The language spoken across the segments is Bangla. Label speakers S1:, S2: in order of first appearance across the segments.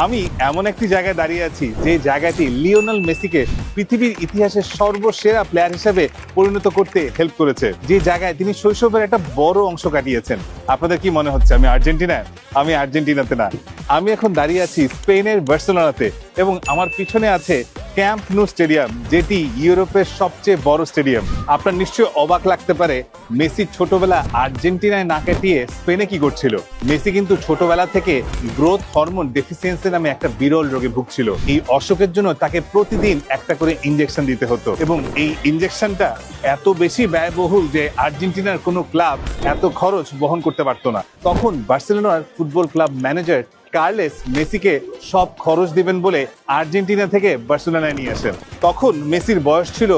S1: আমি এমন একটি জায়গায় দাঁড়িয়ে আছি যে জায়গাটি লিওনেল মেসিকে পৃথিবীর ইতিহাসের সর্বসেরা প্লেয়ার হিসেবে পরিণত করতে হেল্প করেছে, যে জায়গায় তিনি শৈশবের একটা বড় অংশ কাটিয়েছেন। আপনাদের কি মনে হচ্ছে আমি আর্জেন্টিনায়? আমি আর্জেন্টিনাতে না, আমি এখন দাঁড়িয়ে আছি স্পেনের বার্সেলোনাতে, এবং আমার পিছনে আছে ক্যাম্প নু স্টেডিয়াম, যেটি ইউরোপের সবচেয়ে বড় স্টেডিয়াম। আপনার নিশ্চয়ই অবাক লাগতে পারে মেসি ছোটবেলা আর্জেন্টিনায় না কাটিয়ে স্পেনে কি করছিল। মেসি কিন্তু ছোটবেলা থেকে গ্রোথ হরমোন ডেফিসিয়েন্সি নামে একটা বিরল রোগে ভুগছিল। এই অসুখের জন্য তাকে প্রতিদিন একটা করে ইনজেকশন দিতে হতো, এবং এই ইনজেকশনটা এত বেশি ব্যয়বহুল যে আর্জেন্টিনার কোনো ক্লাব এত খরচ বহন করতে পারতো না। তখন বার্সেলোনার ফুটবল ক্লাব ম্যানেজার কার্লেস মেসিকে সব খরচ দিবেন বলে আর্জেন্টিনা থেকে বার্সেলোনায় নিয়ে আসেন। তখন মেসির বয়স ছিল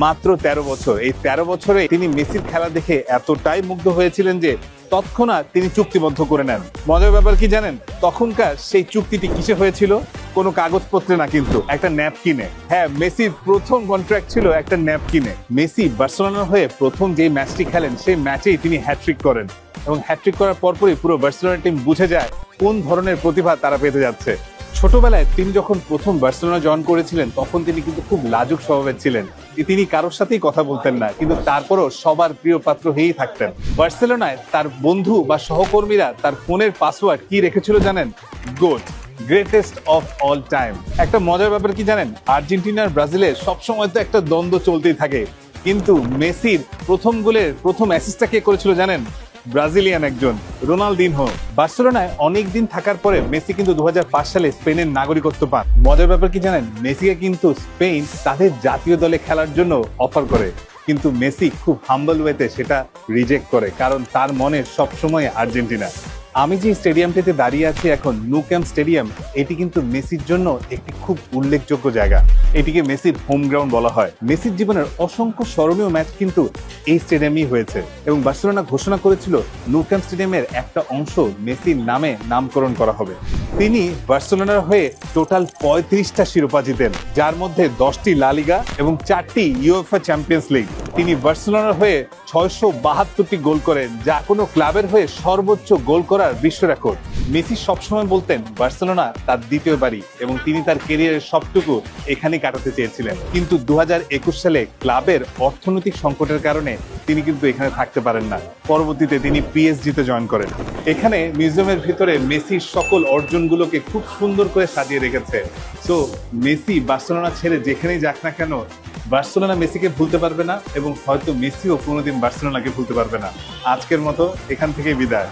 S1: মাত্র 13 বছর। এই 13 বছরে তিনি মেসির খেলা দেখে এতটাই মুগ্ধ হয়েছিলেন যে তৎক্ষণাৎ তিনি চুক্তিবদ্ধ করে নেন। মজার ব্যাপার কি জানেন, তখনকার সেই চুক্তিটি কিসে হয়েছিল? কোনো কাগজপত্রে না, কিন্তু একটা ন্যাপকিনে। হ্যাঁ, মেসির প্রথম কন্ট্রাক্ট ছিল একটা ন্যাপকিনে। মেসি বার্সেলোনার হয়ে প্রথম যে ম্যাচটি খেলেন সেই ম্যাচেই তিনি হ্যাট্রিক করেন, এবং হ্যাট্রিক করার পরপরই পুরো বার্সেলোনা টিম বুঝে যায় কোন ধরনের প্রতিভা তারা পেতে যাচ্ছে। ছোটবেলায় তিনি যখন প্রথম বার্সেলোনা জয়েন করেছিলেন তখন তিনি কিন্তু খুব লাজুক স্বভাবের ছিলেন, তিনি কারোর সাথেই কথা বলতেন না, কিন্তু তারপরও সবার প্রিয় পাত্র হয়েই থাকতেন। বার্সেলোনায় তার বন্ধু বা সহকর্মীরা তার ফোনের পাসওয়ার্ড কি রেখেছিল জানেন? Goat, greatest of all time. একটা মজার ব্যাপার কি জানেন, আর্জেন্টিনার ব্রাজিলের সবসময় তো একটা দ্বন্দ্ব চলতেই থাকে, কিন্তু মেসির প্রথম গোলের প্রথম অ্যাসিস্টটা কে করেছিল জানেন? ব্রাজিলিয়ান একজন, রোনালদিনহো। বার্সেলোনায় অনেকদিন থাকার পরে মেসি কিন্তু 2005 সালে স্পেনের নাগরিকত্ব পান। মজার ব্যাপার কি জানেন, মেসিকে কিন্তু স্পেন তাদের জাতীয় দলে খেলার জন্য অফার করে, কিন্তু মেসি খুব হাম্বল ওয়েতে সেটা রিজেক্ট করে, কারণ তার মনে সবসময় আর্জেন্টিনা। আমি যে স্টেডিয়ামটিতে দাঁড়িয়ে আছি এখন, ন্যু ক্যাম্প স্টেডিয়াম, এটি কিন্তু মেসির জন্য একটি খুব উল্লেখযোগ্য জায়গা। এটিকে মেসির হোম গ্রাউন্ড বলা হয়। মেসির জীবনের অসংখ্য স্মরণীয় ম্যাচ কিন্তু এই স্টেডিয়ামই হয়েছে, এবং বার্সেলোনা ঘোষণা করেছিল ন্যু ক্যাম্প স্টেডিয়ামের একটা অংশ মেসির নামে নামকরণ করা হবে। তিনি বার্সেলোনার হয়ে টোটাল 35টা শিরোপা জিতেন, যার মধ্যে 10টি লা লিগা এবং 4টি ইউএফএ চ্যাম্পিয়ন্স লিগ। তিনি বার্সেলোনার হয়ে 672টি গোল করেন, যা কোনো ক্লাবের হয়ে সর্বোচ্চ গোল করার বিশ্ব রেকর্ড। মেসি সবসময় বলতেন বার্সেলোনা তার দ্বিতীয় বাড়ি, এবং তিনি তার ক্যারিয়ারের সবটুকু এখানে কাটাতে চেয়েছিলেন। কিন্তু 2021 সালে ক্লাবের অর্থনৈতিক সংকটের কারণে তিনি কিন্তু এখানে থাকতে পারেন না। পরবর্তীতে তিনি পিএসজিতে জয়েন করেন। এখানে মিউজিয়ামের ভিতরে মেসির সকল অর্জনগুলোকে খুব সুন্দর করে সাজিয়ে রেখেছে। সো মেসি বার্সেলোনা ছেড়ে যেখানেই যাক না কেন, বার্সেলোনা মেসিকে ভুলতে পারবে না, এবং হয়তো মেসিও কোনোদিন বার্সেলোনাকে ভুলতে পারবে না। আজকের মতো এখান থেকেই বিদায়।